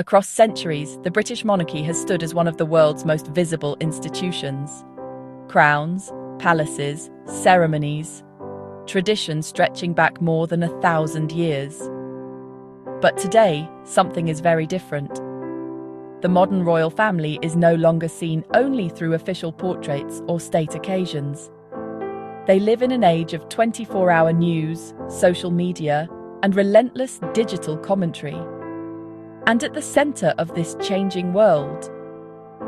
Across centuries, the British monarchy has stood as one of the world's most visible institutions. Crowns, palaces, ceremonies, traditions stretching back more than 1,000 years. But today, something is very different. The modern royal family is no longer seen only through official portraits or state occasions. They live in an age of 24-hour news, social media, and relentless digital commentary. And at the center of this changing world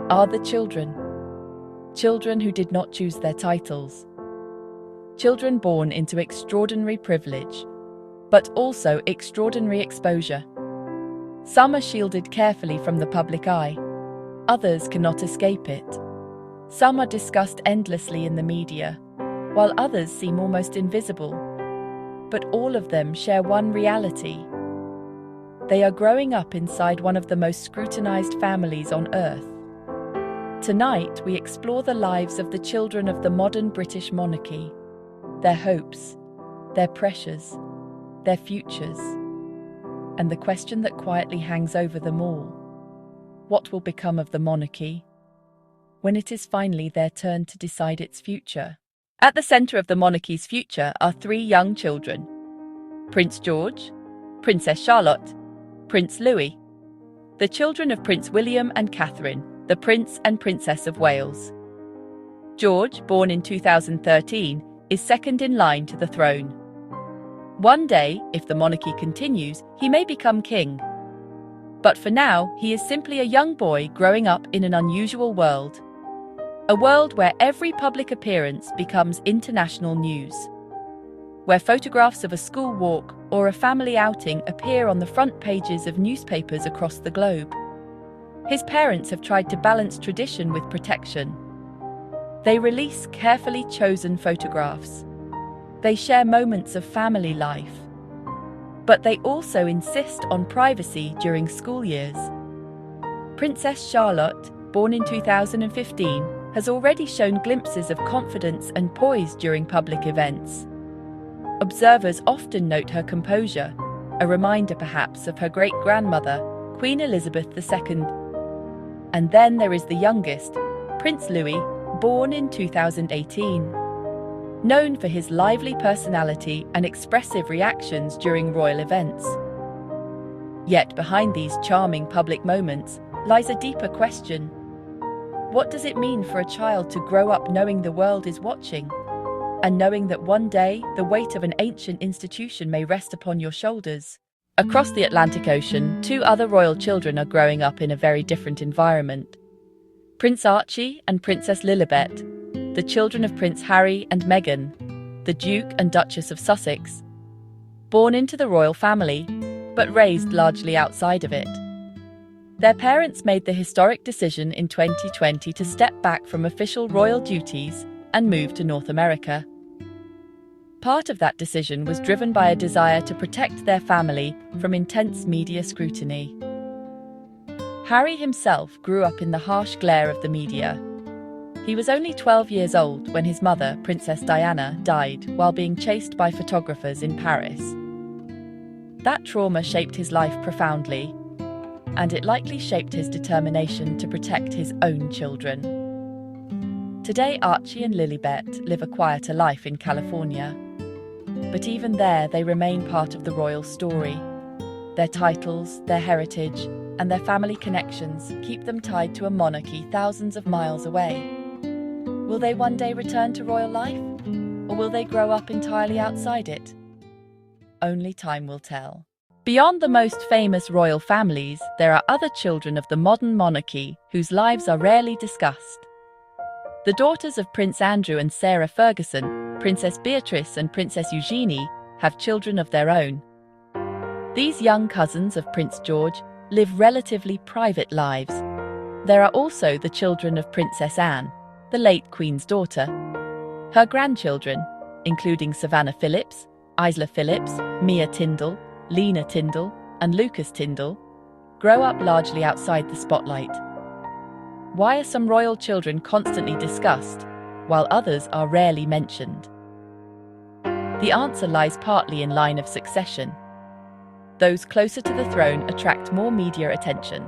are the children. Children who did not choose their titles. Children born into extraordinary privilege, but also extraordinary exposure. Some are shielded carefully from the public eye. Others cannot escape it. Some are discussed endlessly in the media, while others seem almost invisible. But all of them share one reality. They are growing up inside one of the most scrutinized families on earth. Tonight, we explore the lives of the children of the modern British monarchy, their hopes, their pressures, their futures, and the question that quietly hangs over them all. What will become of the monarchy when it is finally their turn to decide its future? At the center of the monarchy's future are three young children: Prince George, Princess Charlotte, Prince Louis, the children of Prince William and Catherine, the Prince and Princess of Wales. George, born in 2013, is second in line to the throne. One day, if the monarchy continues, he may become king. But for now, he is simply a young boy growing up in an unusual world. A world where every public appearance becomes international news. Where photographs of a school walk or a family outing appear on the front pages of newspapers across the globe. His parents have tried to balance tradition with protection. They release carefully chosen photographs. They share moments of family life. But they also insist on privacy during school years. Princess Charlotte, born in 2015, has already shown glimpses of confidence and poise during public events. Observers often note her composure, a reminder perhaps of her great-grandmother, Queen Elizabeth II. And then there is the youngest, Prince Louis, born in 2018. Known for his lively personality and expressive reactions during royal events. Yet behind these charming public moments lies a deeper question. What does it mean for a child to grow up knowing the world is watching, and knowing that one day the weight of an ancient institution may rest upon your shoulders? Across the Atlantic Ocean, two other royal children are growing up in a very different environment. Prince Archie and Princess Lilibet, the children of Prince Harry and Meghan, the Duke and Duchess of Sussex, born into the royal family, but raised largely outside of it. Their parents made the historic decision in 2020 to step back from official royal duties and move to North America. Part of that decision was driven by a desire to protect their family from intense media scrutiny. Harry himself grew up in the harsh glare of the media. He was only 12 years old when his mother, Princess Diana, died while being chased by photographers in Paris. That trauma shaped his life profoundly, and it likely shaped his determination to protect his own children. Today, Archie and Lilibet live a quieter life in California. But even there, they remain part of the royal story. Their titles, their heritage, and their family connections keep them tied to a monarchy thousands of miles away. Will they one day return to royal life? Or will they grow up entirely outside it? Only time will tell. Beyond the most famous royal families, there are other children of the modern monarchy whose lives are rarely discussed. The daughters of Prince Andrew and Sarah Ferguson, Princess Beatrice and Princess Eugenie, have children of their own. These young cousins of Prince George live relatively private lives. There are also the children of Princess Anne, the late Queen's daughter. Her grandchildren, including Savannah Phillips, Isla Phillips, Mia Tyndall, Lena Tyndall, and Lucas Tyndall, grow up largely outside the spotlight. Why are some royal children constantly discussed, while others are rarely mentioned? The answer lies partly in line of succession. Those closer to the throne attract more media attention.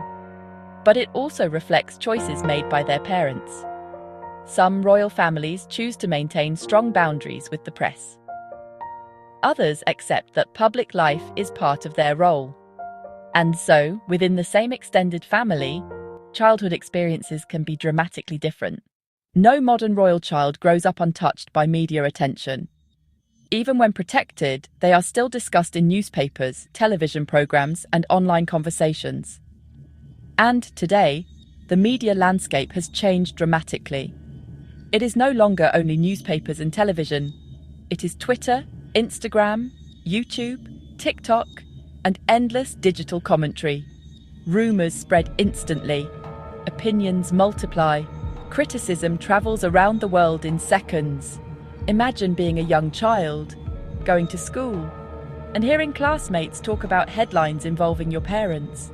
But it also reflects choices made by their parents. Some royal families choose to maintain strong boundaries with the press. Others accept that public life is part of their role. And so, within the same extended family, childhood experiences can be dramatically different. No modern royal child grows up untouched by media attention. Even when protected, they are still discussed in newspapers, television programs, and online conversations. And today, the media landscape has changed dramatically. It is no longer only newspapers and television. It is Twitter, Instagram, YouTube, TikTok, and endless digital commentary. Rumors spread instantly. Opinions multiply. Criticism travels around the world in seconds. Imagine being a young child, going to school, and hearing classmates talk about headlines involving your parents,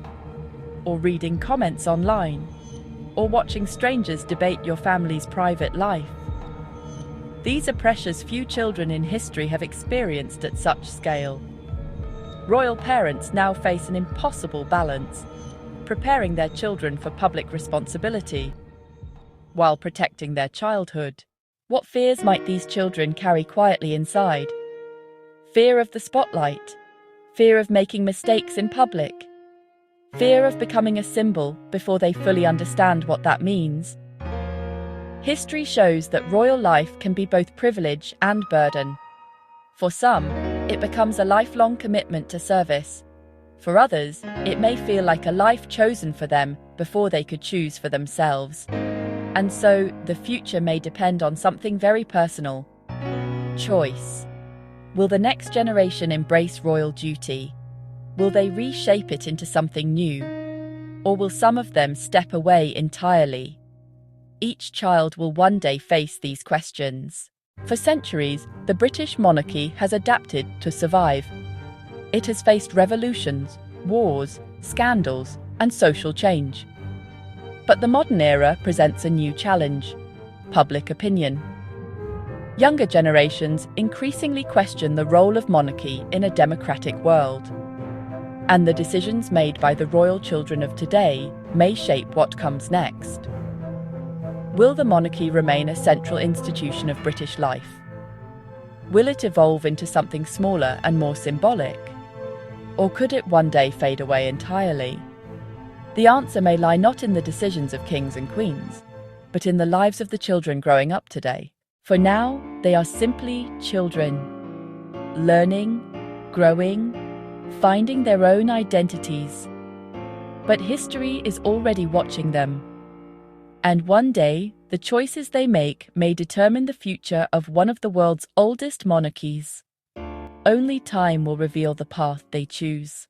or reading comments online, or watching strangers debate your family's private life. These are pressures few children in history have experienced at such scale. Royal parents now face an impossible balance, preparing their children for public responsibility, while protecting their childhood. What fears might these children carry quietly inside? Fear of the spotlight, fear of making mistakes in public, fear of becoming a symbol before they fully understand what that means. History shows that royal life can be both privilege and burden. For some, it becomes a lifelong commitment to service. For others, it may feel like a life chosen for them before they could choose for themselves. And so, the future may depend on something very personal: choice. Will the next generation embrace royal duty? Will they reshape it into something new? Or will some of them step away entirely? Each child will one day face these questions. For centuries, the British monarchy has adapted to survive. It has faced revolutions, wars, scandals, and social change. But the modern era presents a new challenge: public opinion. Younger generations increasingly question the role of monarchy in a democratic world. And the decisions made by the royal children of today may shape what comes next. Will the monarchy remain a central institution of British life? Will it evolve into something smaller and more symbolic? Or could it one day fade away entirely? The answer may lie not in the decisions of kings and queens, but in the lives of the children growing up today. For now, they are simply children, learning, growing, finding their own identities. But history is already watching them. And one day, the choices they make may determine the future of one of the world's oldest monarchies. Only time will reveal the path they choose.